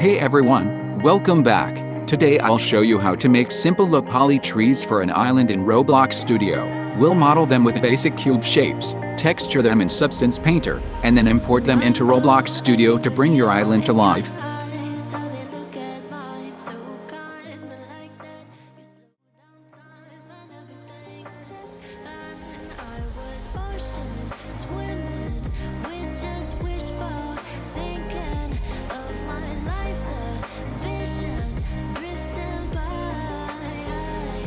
Hey everyone, welcome back. Today I'll show you how to make simple low poly trees for an island in Roblox Studio. We'll model them with basic cube shapes, texture them in Substance Painter, and then import them into Roblox Studio to bring your island to life.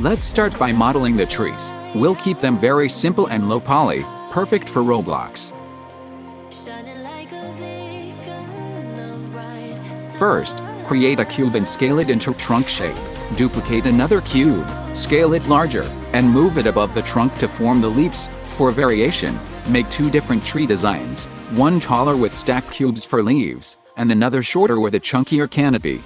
Let's start by modeling the trees. We'll keep them very simple and low poly, perfect for Roblox. First, create a cube and scale it into trunk shape. Duplicate another cube, scale it larger, and move it above the trunk to form the leaves. For variation, make two different tree designs, one taller with stacked cubes for leaves, and another shorter with a chunkier canopy.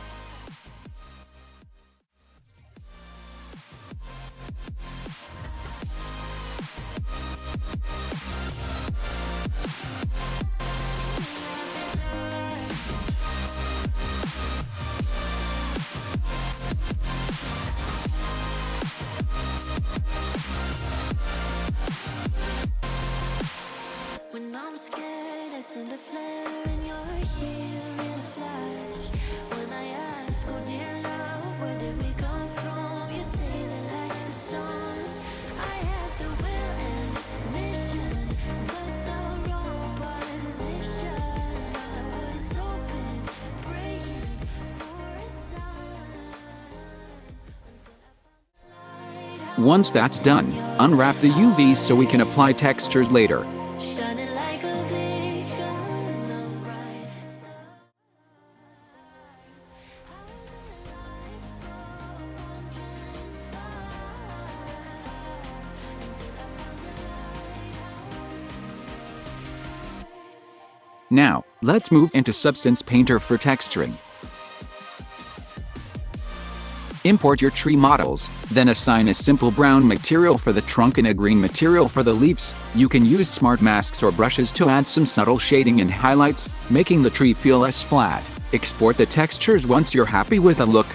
When I'm scared, I send a flare and you're here in a flash. When I ask, oh dear love, where did we come from? You say the light is shone. I had the will and mission, but the wrong position. I was open, praying for a sign. Once that's done, unwrap the UVs so we can apply textures later. Shining like a beacon of bright stars. Now, let's move into Substance Painter for texturing. Import your tree models, then assign a simple brown material for the trunk and a green material for the leaves. You can use smart masks or brushes to add some subtle shading and highlights, making the tree feel less flat. Export the textures once you're happy with a look.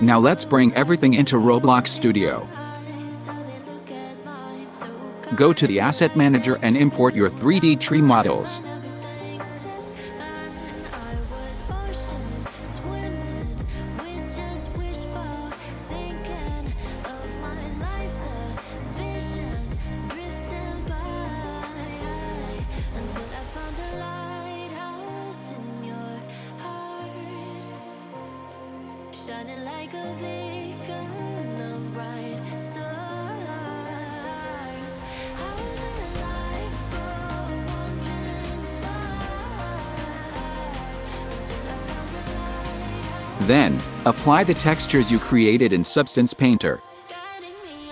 Now let's bring everything into Roblox Studio. Go to the Asset Manager and import your 3D tree models. Shining like a beacon of bright stars. I was in a life of wandering far until I found the lighthouse. Then, apply the textures you created in Substance Painter. Guiding me.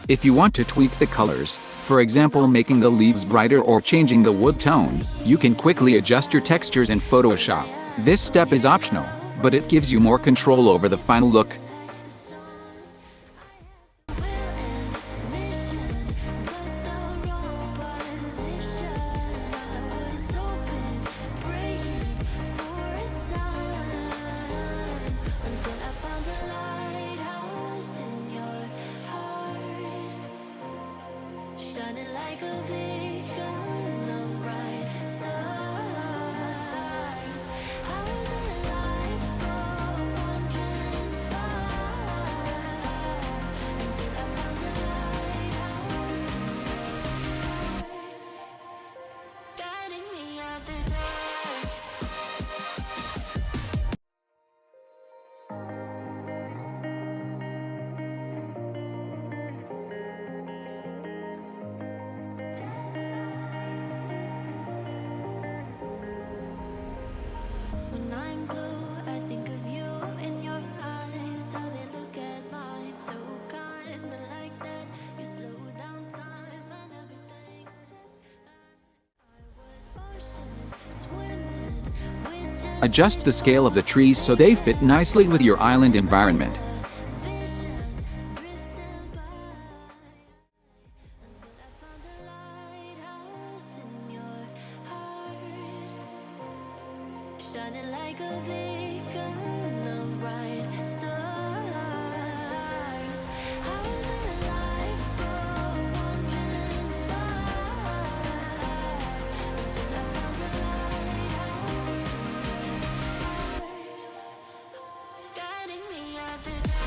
If you want to tweak the colors, for example making the leaves brighter or changing the wood tone, you can quickly adjust your textures in Photoshop. This step is optional, but it gives you more control over the final look. Shining like a beacon of bright stars. I was in a life of wandering far until I found the lighthouse. Guiding me. Adjust the scale of the trees so they fit nicely with your island environment. Vision drifting by until I found a lighthouse in your heart, shining like a beacon of bright stars. How did life go wandering far until I found a lighthouse in your heart, guiding me out the dark.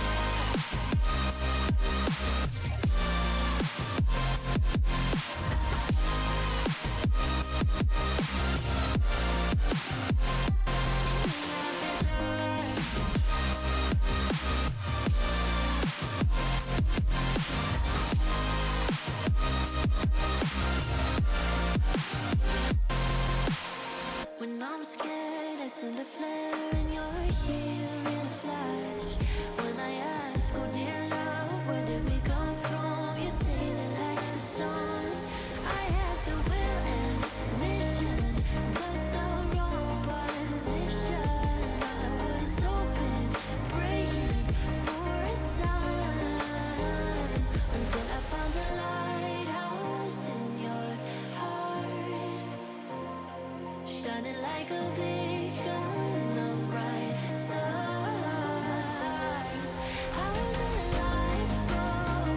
When I'm scared, I send a flare and you're here in a flash. When I ask, oh dear love, where did we come from? You say that like the sun, I had the will and mission, but the wrong position. I was hoping, praying for a sign until I found a lighthouse in your heart, shining like a beacon of bright stars. How did life go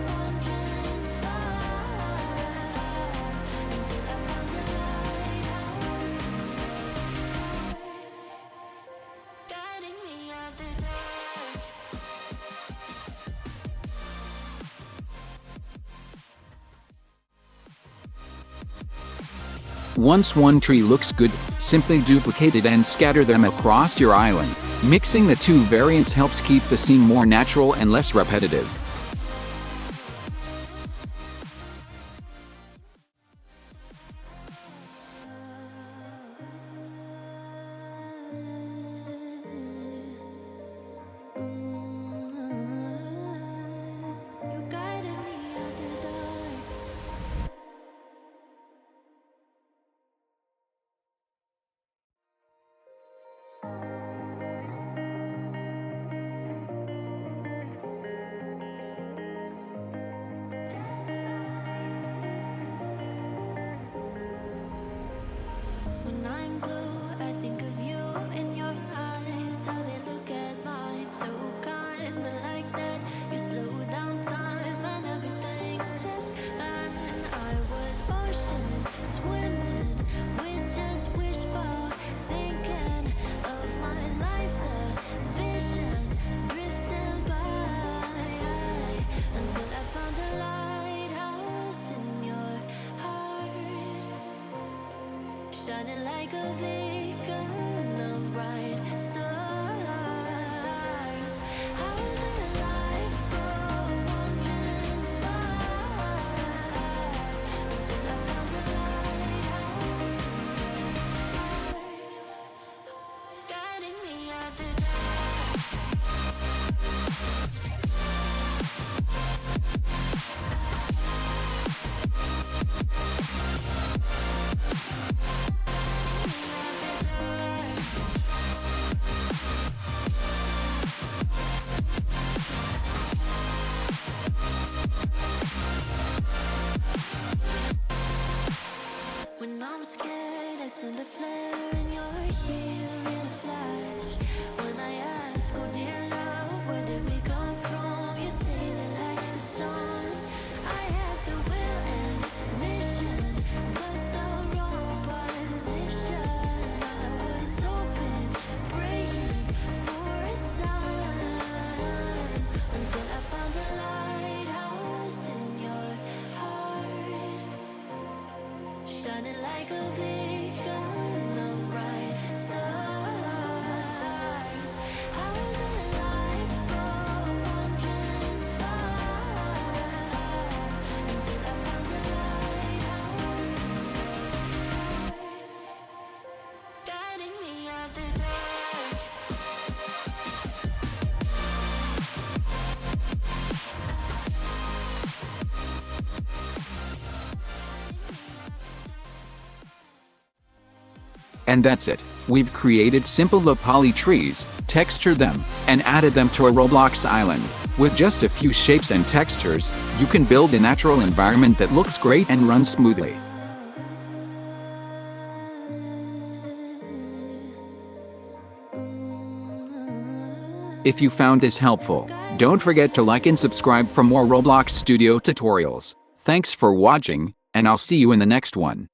wandering far until I found a lighthouse in your heart, guiding me out the dark. Once one tree looks good, simply duplicate it and scatter them across your island. Mixing the two variants helps keep the scene more natural and less repetitive. You guided me out the dark. When I'm blue, I think of you in your eyes, how they look at mine, so kinda like that. You slow down time and everything's just fine. I was ocean swimming with just wishful thinking of my life, the vision drifting by until I found a lighthouse in your heart, shining like a beacon of bright stars. How did life go wandering far until I found a lighthouse in your heart, guiding me out the dark. When I'm scared, I send a flare and you're here in a flash. When I ask, oh dear love, where did we come from? You say that like the sun, I had the will and mission, but the wrong position. I was hoping, praying for a sign until I found a lighthouse in your heart, shining like a beacon of bright stars. How did life go wandering far until I found a lighthouse in your heart, guiding me out the dark. And that's it. We've created simple low-poly trees, textured them, and added them to a Roblox island. With just a few shapes and textures, you can build a natural environment that looks great and runs smoothly. If you found this helpful, don't forget to like and subscribe for more Roblox Studio tutorials. Thanks for watching, and I'll see you in the next one.